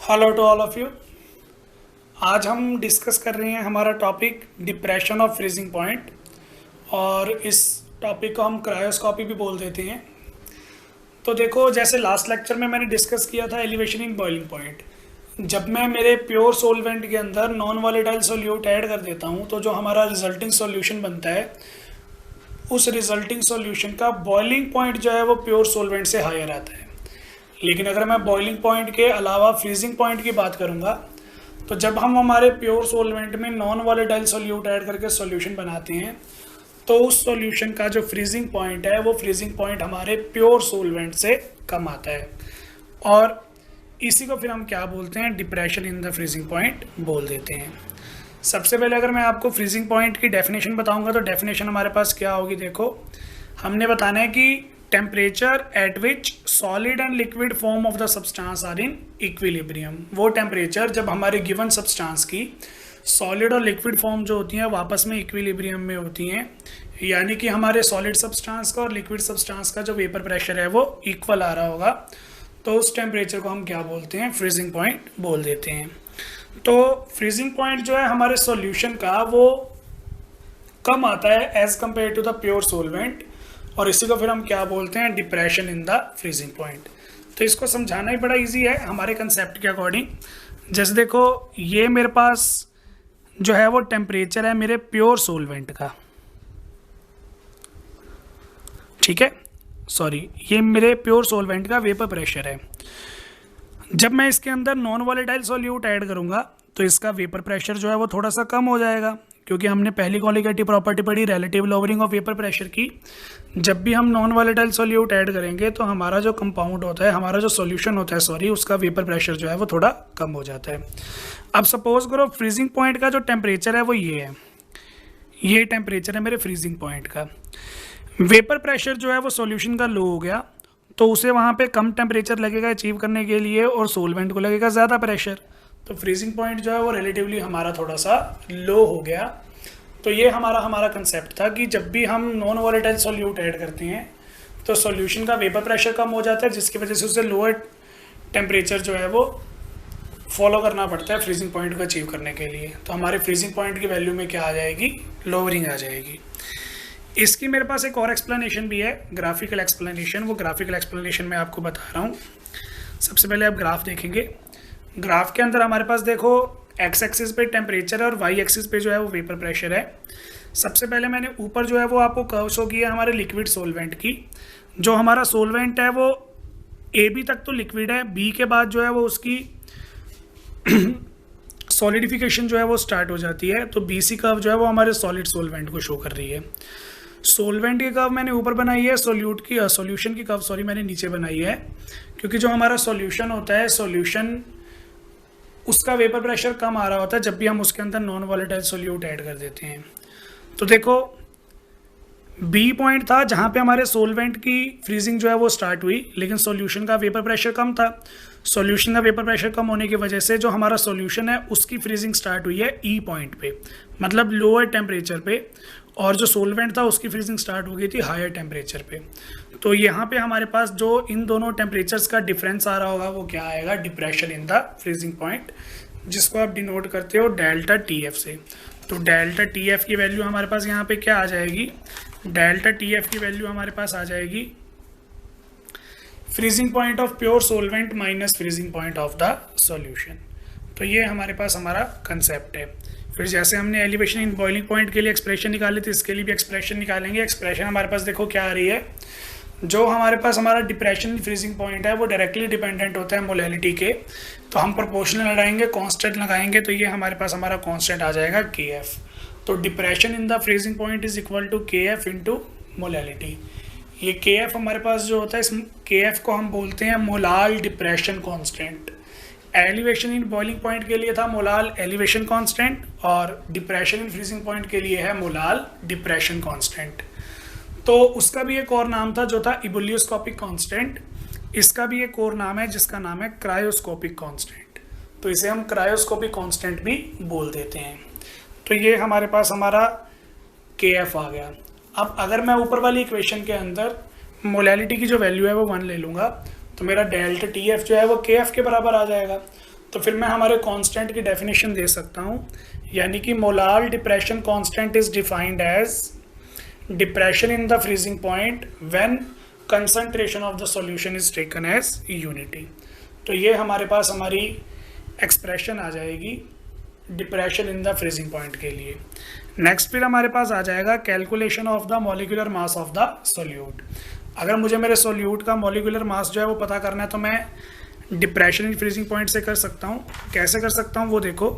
Hello to all of you. आज हम discuss कर रहे हैं हमारा topic depression of freezing point, और इस टॉपिक को हम क्रायोस्कोपी भी बोल देते हैं। तो देखो, जैसे लास्ट लेक्चर में मैंने डिस्कस किया था एलिवेशन इन बॉइलिंग पॉइंट। जब मैं मेरे प्योर सोलवेंट के अंदर नॉन वॉलेटाइल सोल्यूट ऐड कर देता हूँ तो जो हमारा रिजल्टिंग सॉल्यूशन बनता है, उस रिजल्टिंग सॉल्यूशन का बॉइलिंग पॉइंट जो है वो प्योर सोलवेंट से हायर आता है। लेकिन अगर मैं बॉइलिंग पॉइंट के अलावा फ्रीजिंग पॉइंट की बात करूंगा, तो जब हम हमारे प्योर सोलवेंट में नॉन वॉलेटाइल सोल्यूट ऐड करके सॉल्यूशन बनाते हैं तो उस सॉल्यूशन का जो फ्रीजिंग पॉइंट है वो फ्रीजिंग पॉइंट हमारे प्योर सोलवेंट से कम आता है, और इसी को फिर हम क्या बोलते हैं, depression in the freezing point बोल देते हैं। सबसे पहले अगर मैं आपको फ्रीजिंग पॉइंट की डेफिनेशन बताऊंगा तो डेफिनेशन हमारे पास क्या होगी। देखो, हमने बताना है कि temperature at which solid and liquid form of the substance are in equilibrium. वो टेम्परेचर जब हमारे गिवन सब्सटेंस की सॉलिड और लिक्विड फॉर्म जो होती हैं वो आपस में इक्विलिब्रियम में होती हैं, यानी कि हमारे सॉलिड सब्सटेंस का और लिक्विड सब्सटेंस का जो वेपर प्रेशर है वो इक्वल आ रहा होगा, तो उस टेम्परेचर को हम क्या बोलते हैं, फ्रीजिंग पॉइंट बोल देते हैं। तो फ्रीजिंग पॉइंट जो है हमारे सॉल्यूशन का वो कम आता है as compare to the pure solvent, और इसी को फिर हम क्या बोलते हैं, depression in the freezing point. तो इसको समझाना ही बड़ा इजी है हमारे कंसेप्ट के अकॉर्डिंग। जैसे देखो, ये मेरे पास जो है वो टेम्परेचर है मेरे प्योर सोलवेंट का, ठीक है, सॉरी, ये मेरे प्योर सोलवेंट का वेपर प्रेशर है। जब मैं इसके अंदर नॉन वॉलेटाइल सॉल्यूट ऐड करूंगा तो इसका वेपर प्रेशर जो है वो थोड़ा सा कम हो जाएगा, क्योंकि हमने पहली कॉलिगेटिव प्रॉपर्टी पढ़ी relative lowering of vapour pressure की। जब भी हम नॉन वॉलेटाइल सॉल्यूट ऐड करेंगे तो हमारा जो कंपाउंड होता है, हमारा जो सॉल्यूशन होता है, सॉरी, उसका वेपर प्रेशर जो है वो थोड़ा कम हो जाता है। अब सपोज करो फ्रीजिंग पॉइंट का जो टेम्परेचर है वो ये है, ये टेम्परेचर है मेरे फ्रीजिंग पॉइंट का। वेपर प्रेशर जो है वो सॉल्यूशन का लो हो गया तो उसे वहाँ पे कम टेम्परेचर लगेगा अचीव करने के लिए, और सोलवेंट को लगेगा ज़्यादा प्रेशर, तो फ्रीजिंग पॉइंट जो है वो रिलेटिवली हमारा थोड़ा सा लो हो गया। तो ये हमारा कंसेप्ट था कि जब भी हम नॉन वॉलेटाइल सॉल्यूट ऐड करते हैं तो सॉल्यूशन का वेपर प्रेशर कम हो जाता है, जिसकी वजह से उसे लोअर टेम्परेचर जो है वो फॉलो करना पड़ता है फ्रीजिंग पॉइंट को अचीव करने के लिए। तो हमारे फ्रीजिंग पॉइंट की वैल्यू में क्या आ जाएगी, लोअरिंग आ जाएगी। इसकी मेरे पास एक और एक्सप्लेनेशन भी है, ग्राफिकल एक्सप्लेनेशन। वो ग्राफिकल एक्सप्लेनेशन मैं आपको बता रहा हूँ। सबसे पहले आप ग्राफ देखेंगे। ग्राफ के अंदर हमारे पास देखो एक्स एक्सिस पे टेम्परेचर और वाई एक्सिस पे जो है वो वेपर प्रेशर है। सबसे पहले मैंने ऊपर जो है वो आपको कर्व शो किया हमारे लिक्विड सोलवेंट की। जो हमारा सोलवेंट है वो ए बी तक तो लिक्विड है, बी के बाद जो है वो उसकी सॉलिडिफिकेशन जो है वो स्टार्ट हो जाती है, तो बी सी कर्व जो है वो हमारे सॉलिड सोलवेंट को शो कर रही है। सोलवेंट की कर्व मैंने ऊपर बनाई है, सॉल्यूशन की कर्व सॉरी मैंने नीचे बनाई है, क्योंकि जो हमारा सॉल्यूशन होता है, सॉल्यूशन उसका वेपर प्रेशर कम आ रहा होता है जब भी हम उसके अंदर नॉन वॉलेटाइल सोल्यूट ऐड कर देते हैं। तो देखो, बी पॉइंट था जहाँ पे हमारे सोलवेंट की फ्रीजिंग जो है वो स्टार्ट हुई, लेकिन सॉल्यूशन का वेपर प्रेशर कम था। सॉल्यूशन का वेपर प्रेशर कम होने की वजह से जो हमारा सॉल्यूशन है उसकी फ्रीजिंग स्टार्ट हुई है ई पॉइंट पे, मतलब लोअर टेम्परेचर पे, और जो सोलवेंट था उसकी फ्रीजिंग स्टार्ट हो गई थी हायर टेम्परेचर पे। तो यहाँ पे हमारे पास जो इन दोनों टेम्परेचर्स का डिफरेंस आ रहा होगा वो क्या आएगा, depression in the freezing point, जिसको आप डिनोट करते हो डेल्टा टी एफ से। तो डेल्टा टी एफ की वैल्यू हमारे पास यहाँ पे क्या आ जाएगी, डेल्टा टी एफ की वैल्यू हमारे पास आ जाएगी freezing point of pure solvent minus freezing point of the solution. तो ये हमारे पास हमारा कंसेप्ट है। फिर जैसे हमने एलिवेशन इन बॉइलिंग पॉइंट के लिए एक्सप्रेशन निकाली थी, इसके लिए भी एक्सप्रेशन निकालेंगे। एक्सप्रेशन हमारे पास देखो क्या आ रही है, जो हमारे पास हमारा डिप्रेशन फ्रीजिंग पॉइंट है वो डायरेक्टली डिपेंडेंट होता है मोलैलिटी के, तो हम प्रोपोर्शनल लगाएंगे, कांस्टेंट लगाएंगे, तो ये हमारे पास हमारा कांस्टेंट आ जाएगा के एफ। तो depression in the freezing point is equal to K F into molality. ये के एफ हमारे पास जो होता है, इस के एफ को हम बोलते हैं molal depression constant. Elevation in boiling point के लिए था मोलाल एलिवेशन कांस्टेंट, और डिप्रेशन इन फ्रीजिंग पॉइंट के लिए है मोलाल डिप्रेशन कांस्टेंट। तो उसका भी एक और नाम था जो था इबुलियोस्कोपिक कांस्टेंट। इसका भी एक और नाम है जिसका नाम है क्रायोस्कोपिक कांस्टेंट, तो इसे हम क्रायोस्कोपिक कांस्टेंट भी बोल देते हैं। तो ये हमारे पास हमारा के एफ आ गया। अब अगर मैं ऊपर वाली इक्वेशन के अंदर मोलैलिटी की जो वैल्यू है वो 1 ले लूँगा तो मेरा डेल्टा टी एफ जो है वो के एफ के बराबर आ जाएगा। तो फिर मैं हमारे कांस्टेंट की डेफिनेशन दे सकता हूँ, यानी कि molar depression constant is defined as depression in the freezing point when concentration of the solution is taken as unity. तो ये हमारे पास हमारी एक्सप्रेशन आ जाएगी depression in the freezing point के लिए। नेक्स्ट फिर हमारे पास आ जाएगा calculation of the molecular mass of the solute. अगर मुझे मेरे सोल्यूट का मॉलिक्यूलर मास जो है वो पता करना है तो मैं डिप्रेशन इन फ्रीजिंग पॉइंट से कर सकता हूँ। कैसे कर सकता हूँ वो देखो,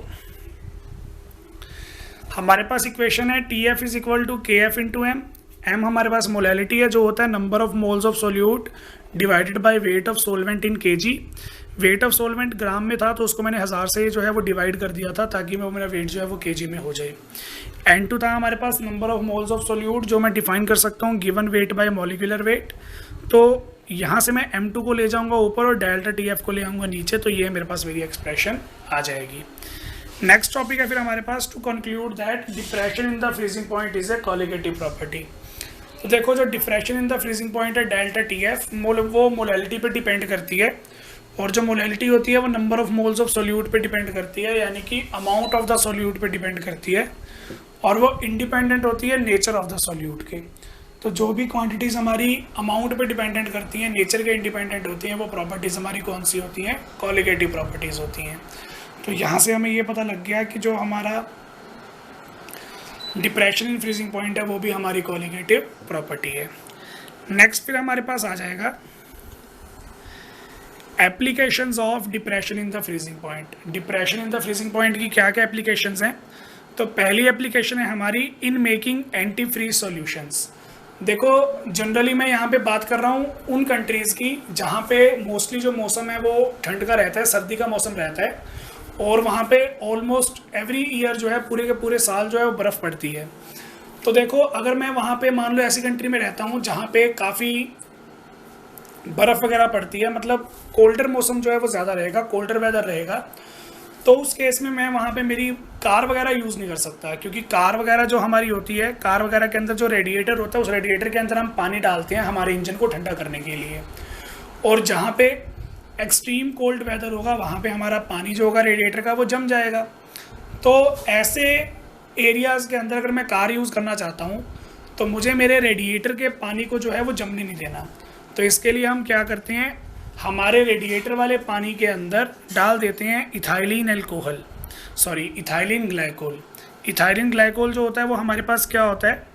हमारे पास इक्वेशन है TF is equal to KF into M. M हमारे पास मोलैलिटी है जो होता है number of moles of solute divided by weight of solvent in kg। Weight of solvent gram में था तो उसको मैंने 1000 से जो है वो डिवाइड कर दिया था ताकि वो मेरा वेट जो है वो kg में हो जाए। N2 था हमारे पास number of moles of solute जो मैं डिफाइन कर सकता हूँ given weight by molecular weight. तो यहाँ से मैं M2 को ले जाऊँगा ऊपर और डेल्टा TF को ले आऊँगा नीचे, तो ये मेरे पास मेरी एक्सप्रेशन आ जाएगी। नेक्स्ट टॉपिक है फिर हमारे पास to conclude that depression in the freezing point is a colligative property. तो देखो जो depression in the freezing point है डेल्टा TF वो मोलैलिटी पे डिपेंड करती है, और जो मोलैलिटी होती है वो number of moles of solute पे डिपेंड करती है, यानी कि अमाउंट ऑफ द सोल्यूट पे डिपेंड करती है, और वो इंडिपेंडेंट होती है नेचर ऑफ द सोल्यूट के। तो जो भी क्वांटिटीज़ हमारी अमाउंट पे डिपेंडेंट करती हैं, नेचर के इंडिपेंडेंट होती हैं, वो प्रॉपर्टीज़ हमारी कौन सी होती हैं, कॉलिगेटिव प्रॉपर्टीज़ होती हैं। तो यहाँ से हमें ये पता लग गया कि जो हमारा डिप्रेशन इन फ्रीजिंग पॉइंट है वो भी हमारी कॉलिगेटिव प्रॉपर्टी है। नेक्स्ट फिर हमारे पास आ जाएगा applications of depression in the freezing point. Depression in the freezing point की क्या क्या एप्लीकेशंस हैं? तो पहली एप्लीकेशन है हमारी in making anti freeze solutions. देखो जनरली मैं यहाँ पे बात कर रहा हूँ उन कंट्रीज़ की जहाँ पे मोस्टली जो मौसम है वो ठंड का रहता है, सर्दी का मौसम रहता है, और वहाँ पे ऑलमोस्ट एवरी ईयर जो है पूरे के पूरे साल जो है वो बर्फ़ पड़ती है। तो देखो अगर मैं वहाँ पे मान लो ऐसी कंट्री में रहता हूँ जहाँ पे काफ़ी बर्फ़ वगैरह पड़ती है, मतलब कोल्डर मौसम जो है वो ज़्यादा रहेगा, कोल्डर वेदर रहेगा, तो उस केस में मैं वहाँ पे मेरी कार वगैरह यूज़ नहीं कर सकता, क्योंकि कार वगैरह जो हमारी होती है, कार वगैरह के अंदर जो रेडिएटर होता है उस रेडिएटर के अंदर हम पानी डालते हैं हमारे इंजन को ठंडा करने के लिए, और जहाँ पे एक्सट्रीम कोल्ड वेदर होगा वहाँ पे हमारा पानी जो होगा रेडिएटर का वो जम जाएगा। तो ऐसे एरियाज़ के अंदर अगर मैं कार यूज़ करना चाहता हूँ तो मुझे मेरे रेडिएटर के पानी को जो है वो जमने नहीं देना। तो इसके लिए हम क्या करते हैं, हमारे रेडिएटर वाले पानी के अंदर डाल देते हैं इथाइलिन ग्लाइकोल। इथाइलिन ग्लाइकोल जो होता है वो हमारे पास क्या होता है,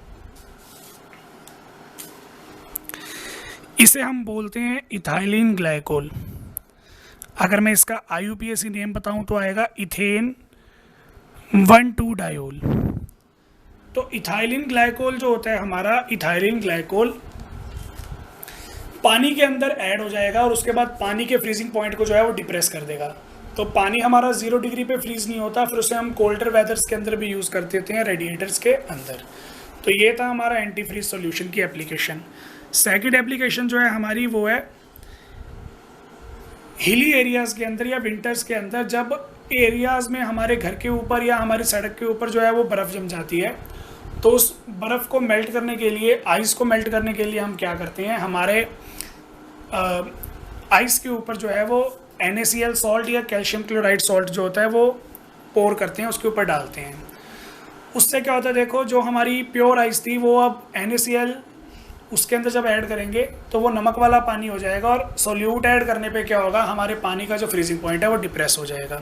इसे हम बोलते हैं इथाइलिन ग्लाइकोल। अगर मैं इसका IUPAC नेम बताऊं तो आएगा इथेन 1,2 डायोल। तो इथाइलिन ग्लाइकोल जो होता है हमारा, इथाइलिन ग्लाइकोल पानी के अंदर ऐड हो जाएगा और उसके बाद पानी के फ्रीजिंग पॉइंट को जो है वो डिप्रेस कर देगा। तो पानी हमारा 0 डिग्री पे फ्रीज नहीं होता, फिर उसे हम कोल्डर वेदर्स के अंदर भी यूज़ कर देते हैं रेडिएटर्स के अंदर। तो ये था हमारा एंटी फ्रीज सॉल्यूशन की एप्लीकेशन। सेकंड एप्लीकेशन जो है हमारी वो है हिली एरियाज़ के अंदर या विंटर्स के अंदर, जब एरियाज़ में हमारे घर के ऊपर या हमारी सड़क के ऊपर जो है वो बर्फ़ जम जाती है, तो उस बर्फ़ को मेल्ट करने के लिए, आइस को मेल्ट करने के लिए हम क्या करते हैं, हमारे आइस के ऊपर जो है वो NaCl सॉल्ट या कैल्शियम क्लोराइड सॉल्ट जो होता है वो पोर करते हैं, उसके ऊपर डालते हैं। उससे क्या होता है, देखो जो हमारी प्योर आइस थी वो अब NaCl उसके अंदर जब ऐड करेंगे तो वो नमक वाला पानी हो जाएगा, और सोल्यूट ऐड करने पे क्या होगा, हमारे पानी का जो फ्रीजिंग पॉइंट है वो डिप्रेस हो जाएगा।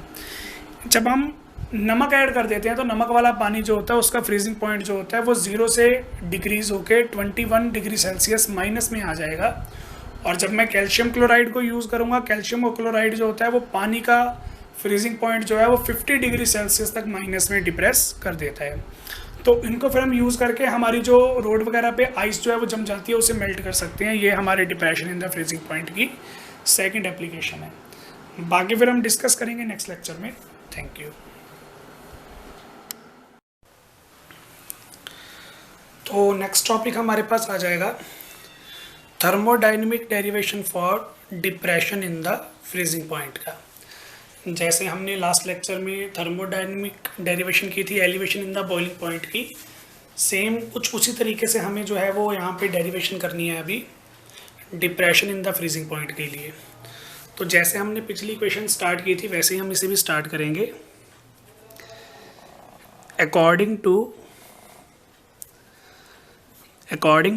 जब हम नमक ऐड कर देते हैं तो नमक वाला पानी जो होता है उसका फ्रीजिंग पॉइंट जो होता है वो 0 से डिक्रीज़ होके 21 डिग्री सेल्सियस माइनस में आ जाएगा। और जब मैं कैल्शियम क्लोराइड को यूज़ करूँगा, कैल्शियम क्लोराइड जो होता है वो पानी का फ्रीजिंग पॉइंट जो है वो 50 डिग्री सेल्सियस तक माइनस में डिप्रेस कर देता है। तो इनको फिर हम यूज़ करके हमारी जो रोड वगैरह पे आइस जो है वो जम जाती है उसे मेल्ट कर सकते हैं। ये हमारे depression in the freezing point की सेकंड एप्लीकेशन है। बाकी फिर हम डिस्कस करेंगे नेक्स्ट लेक्चर में। Thank you. तो नेक्स्ट टॉपिक हमारे पास आ जाएगा thermodynamic derivation for depression in the freezing point का। जैसे हमने लास्ट लेक्चर में थर्मोडाइनमिक डेरिवेशन की थी elevation in the boiling point की, सेम कुछ उसी तरीके से हमें जो है वो यहाँ पे डेरिवेशन करनी है अभी depression in the freezing point के लिए। तो जैसे हमने पिछली इक्वेशन स्टार्ट की थी वैसे ही हम इसे भी स्टार्ट करेंगे। According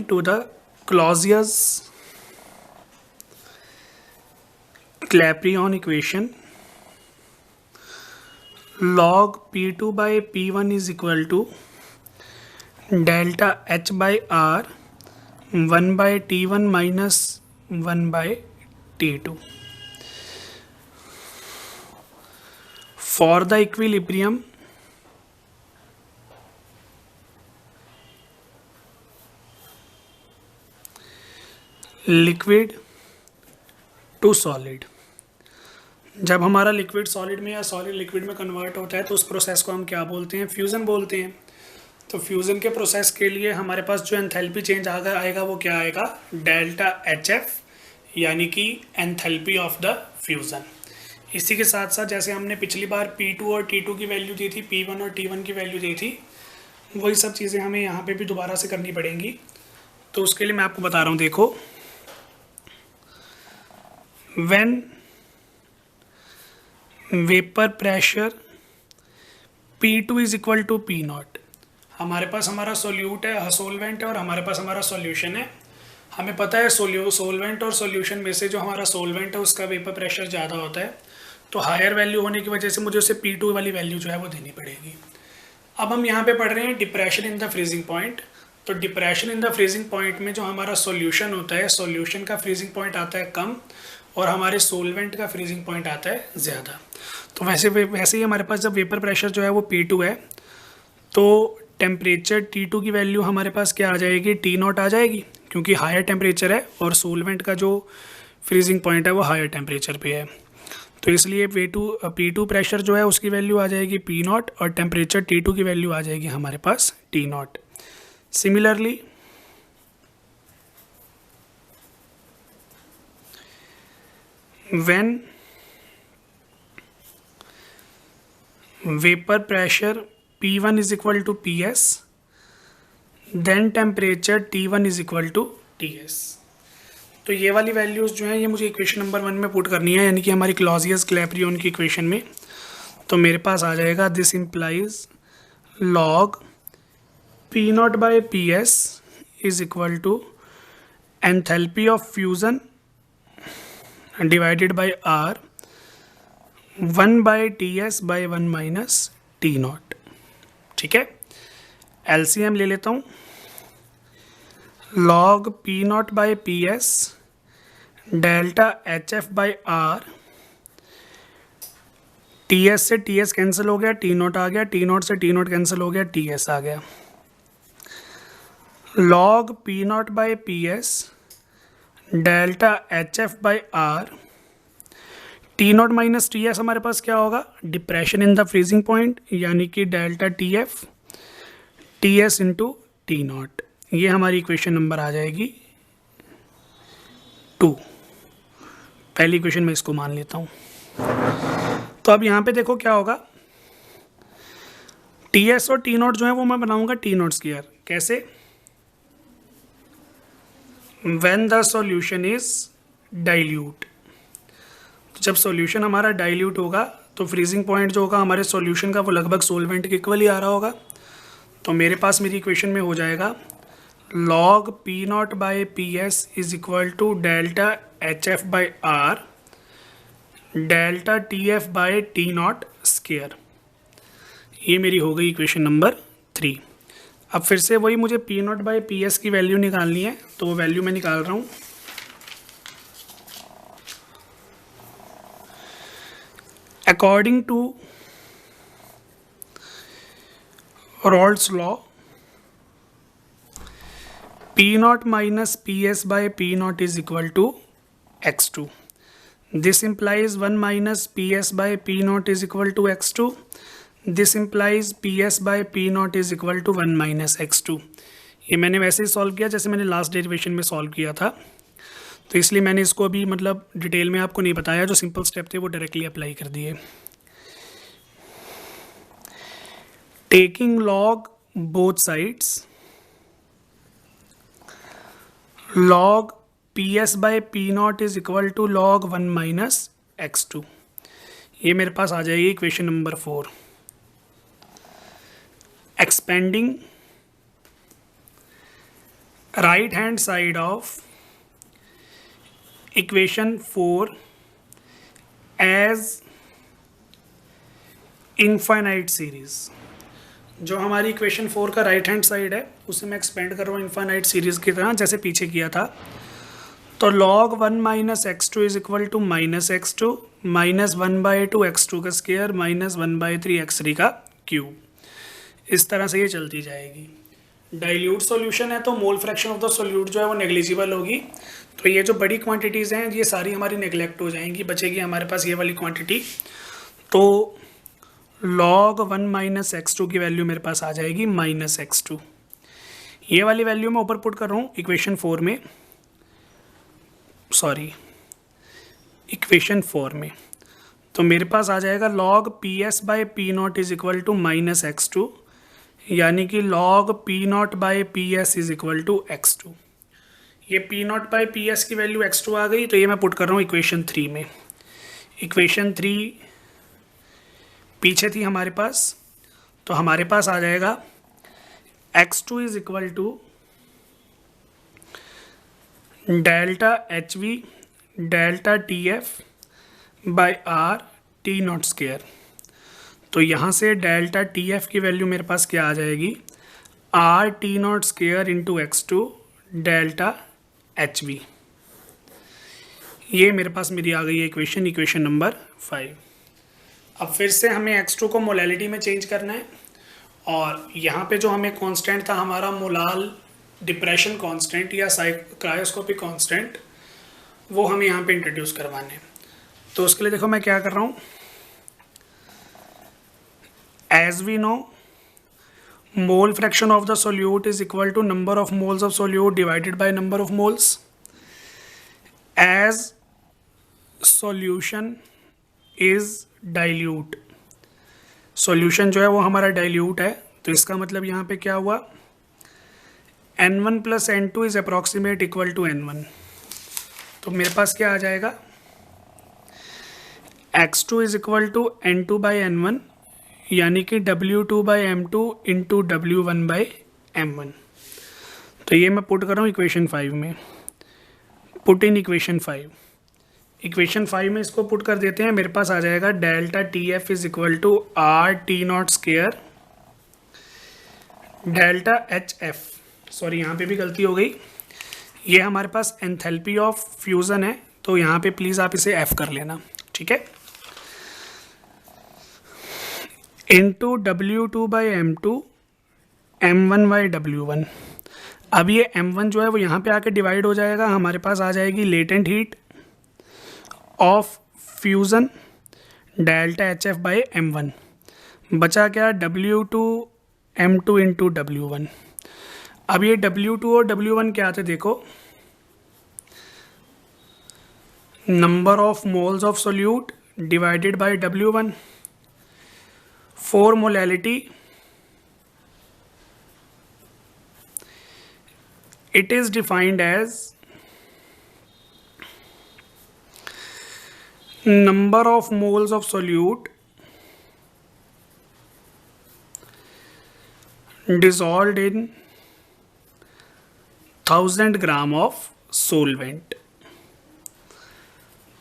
to the Clausius Clapeyron equation, log P2 by P1 is equal to delta H by R 1 by T1 minus 1 by T2. For the equilibrium liquid to solid, जब हमारा लिक्विड सॉलिड में या सॉलिड लिक्विड में convert होता है तो उस process को हम क्या बोलते हैं? फ्यूज़न बोलते हैं। तो फ्यूज़न के प्रोसेस के लिए हमारे पास जो एंथैल्पी चेंज आएगा वो क्या आएगा? डेल्टा एच एफ, यानी कि एंथैल्पी ऑफ द फ्यूज़न। इसी के साथ साथ जैसे हमने पिछली बार P2 और T2 की वैल्यू दी थी, P1 और T1 की वैल्यू दी थी, वही सब चीज़ें हमें यहाँ पे भी दोबारा से करनी पड़ेंगी। तो उसके लिए मैं आपको बता रहा हूँ, देखो, when vapour pressure P2 is equal to P0, हमारे पास हमारा सोल्यूट है, सोलवेंट है, और हमारे पास हमारा सॉल्यूशन है। हमें पता है सोलवेंट और सॉल्यूशन में से जो हमारा सोलवेंट है उसका वेपर प्रेशर ज़्यादा होता है, तो हायर वैल्यू होने की वजह से मुझे उसे P2 वाली वैल्यू जो है वो देनी पड़ेगी। अब हम यहाँ पे पढ़ रहे हैं depression in the freezing point. तो depression in the freezing point में जो हमारा सॉल्यूशन होता है, सॉल्यूशन का फ्रीजिंग पॉइंट आता है कम और हमारे सोलवेंट का फ्रीजिंग पॉइंट आता है ज़्यादा। तो वैसे ही हमारे पास जब वेपर प्रेशर जो है वो P2 है तो टेम्परेचर T2 की वैल्यू हमारे पास क्या आ जाएगी? T0 आ जाएगी, क्योंकि हायर टेम्परेचर है और सोलवेंट का जो फ्रीजिंग पॉइंट है वो हायर टेम्परेचर पे है। तो इसलिए P2 प्रेशर जो है उसकी वैल्यू आ जाएगी P0 और टेम्परेचर T2 की वैल्यू आ जाएगी हमारे पास T0। Similarly when vapor pressure P1 is equal to PS, then temperature T1 is equal to TS। तो ये वाली वैल्यूज़ जो हैं ये मुझे इक्वेशन नंबर 1 में पुट करनी है, यानी कि हमारी क्लॉजियस-क्लैपेरॉन की इक्वेशन में। तो मेरे पास आ जाएगा this implies log P0 by PS is equal to enthalpy of fusion divided by R 1 by TS by 1 minus T0। ठीक है, LCM ले लेता हूँ। log P0 by PS delta HF by R, TS से TS कैंसिल हो गया, T0 आ गया, T0 से T0 कैंसिल हो गया, TS आ गया। log P0 by PS delta HF by R, T0 minus TS हमारे पास क्या होगा? Depression in the freezing point, यानी कि delta TF TS into T0। ये हमारी इक्वेशन नंबर आ जाएगी 2। पहली इक्वेशन में इसको मान लेता हूँ। तो अब यहाँ पे देखो क्या होगा, TS और T0 जो है वो मैं बनाऊंगा T0 स्क्वायर। कैसे? when the solution is dilute, तो जब सॉल्यूशन हमारा डाइल्यूट होगा तो फ्रीजिंग पॉइंट जो होगा हमारे सॉल्यूशन का वो लगभग सोलवेंट के इक्वल ही आ रहा होगा। तो मेरे पास मेरी इक्वेशन में हो जाएगा log P0 by PS is equal to delta HF by R delta TF by T0 square. ये मेरी हो गई इक्वेशन नंबर 3। अब फिर से वही मुझे P0 बाई PS की वैल्यू निकालनी है, तो वो वैल्यू मैं निकाल रहा हूँ। According to Raoult's law, P0 minus PS by P0 is equal to x2. This implies 1 minus PS by P0 is equal to x2. This implies PS by P0 is equal to 1 minus x2. ये मैंने वैसे ही solve किया जैसे मैंने last derivation में solve किया था, तो इसलिए मैंने इसको भी मतलब डिटेल में आपको नहीं बताया, जो सिंपल स्टेप थे वो डायरेक्टली अप्लाई कर दिए। Taking log both sides, log PS by P0 is equal to log 1 minus x2। ये मेरे पास आ जाएगी equation number 4। Expanding right hand side of equation 4 as infinite series. जो हमारी इक्वेशन 4 का राइट हैंड साइड है उसे मैं एक्सपेंड कर रहा हूँ इनफाइनाइट सीरीज की तरह, जैसे पीछे किया था। तो log 1 minus x2 is equal to minus x2 minus 1/2 x2 का स्क्वायर माइनस 1/3 x3 का क्यूब। इस तरह से ये चलती जाएगी। डाइल्यूट सॉल्यूशन है तो मोल फ्रैक्शन ऑफ द सॉल्यूट जो है वो नेग्लिजिबल होगी। तो ये जो बड़ी क्वांटिटीज़ हैं ये सारी हमारी नेग्लेक्ट हो जाएंगी, बचेगी हमारे पास ये वाली क्वांटिटी। तो log 1 माइनस x2 की वैल्यू मेरे पास आ जाएगी माइनस x2। ये वाली वैल्यू मैं ऊपर पुट कर रहा हूँ इक्वेशन 4 में, सॉरी इक्वेशन 4 में। तो मेरे पास आ जाएगा log PS by P not is equal to minus x2, यानी कि log P not by P S is equal to x2। ये P not by P S की वैल्यू x2 आ गई, तो ये मैं पुट कर रहा हूँ इक्वेशन 3 में। इक्वेशन 3 पीछे थी हमारे पास, तो हमारे पास आ जाएगा x2 is equal to delta H V delta T F by R T not square. तो यहाँ से डेल्टा टी एफ की वैल्यू मेरे पास क्या आ जाएगी, R T not square into x2 delta H V. ये मेरे पास मेरी आ गई है इक्वेशन नंबर 5। अब फिर से हमें x2 को मोलैलिटी में चेंज करना है, और यहाँ पे जो हमें कांस्टेंट था हमारा मोलाल डिप्रेशन कांस्टेंट या क्रायोस्कोपिक कांस्टेंट, वो हमें यहाँ पे इंट्रोड्यूस करवाने हैं। तो उसके लिए देखो मैं क्या कर रहा हूँ, as we know mole fraction of the solute is equal to number of moles of solute divided by number of moles. As solution is dilute, solution जो है वो हमारा डाइल्यूट है, तो इसका मतलब यहाँ पे क्या हुआ, n1 plus n2 is approximate equal to n1। तो मेरे पास क्या आ जाएगा, x2 is equal to n2 by n1, यानी कि w2 by m2 into w1 by m1। तो ये मैं पुट कर रहा हूँ इक्वेशन 5 में। Put in equation 5। इक्वेशन 5 में इसको पुट कर देते हैं, मेरे पास आ जाएगा delta T F is equal to R T not square delta H F. Sorry यहाँ पे भी गलती हो गई, ये हमारे पास एंथैल्पी ऑफ फ्यूज़न है, तो यहाँ पे प्लीज़ आप इसे एफ कर लेना, ठीक है। Into w2 by m2 m1 by w1। अब ये m1 जो है वो यहाँ पे आके डिवाइड हो जाएगा, हमारे पास आ जाएगी latent heat of fusion delta H F by m1। बचा क्या, w2 m2 इंटू w1। अब ये w2 और w1 क्या थे देखो, number of moles of solute divided by w1। For molality it is defined as number of moles of solute dissolved in 1000 gram of solvent.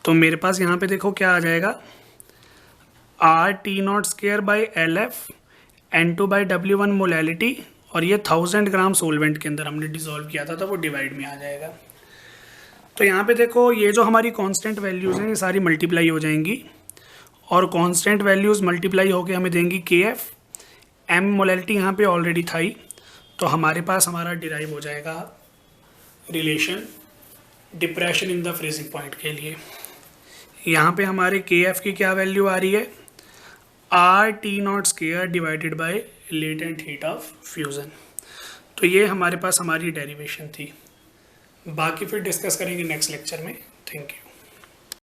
तो मेरे पास यहाँ पे देखो क्या आ जाएगा, are T not square by L F n2 by w1 molality, और ये 1000 ग्राम solvent के अंदर हमने डिसॉल्व किया था, तो वो डिवाइड में आ जाएगा। तो यहाँ पे देखो ये जो हमारी कांस्टेंट वैल्यूज़ हैं ये सारी मल्टीप्लाई हो जाएंगी, और कांस्टेंट वैल्यूज़ मल्टीप्लाई होके हमें देंगी के एफ। एम मोलैलिटी यहाँ पे ऑलरेडी था ही, तो हमारे पास हमारा डिराइव हो जाएगा relation depression in the freezing point के लिए। यहाँ पे हमारे के एफ की क्या वैल्यू आ रही है, are T not square divided by latent heat of fusion. तो ये हमारे पास हमारी डेरिवेशन थी, बाकी फिर डिस्कस करेंगे नेक्स्ट लेक्चर में। Thank you.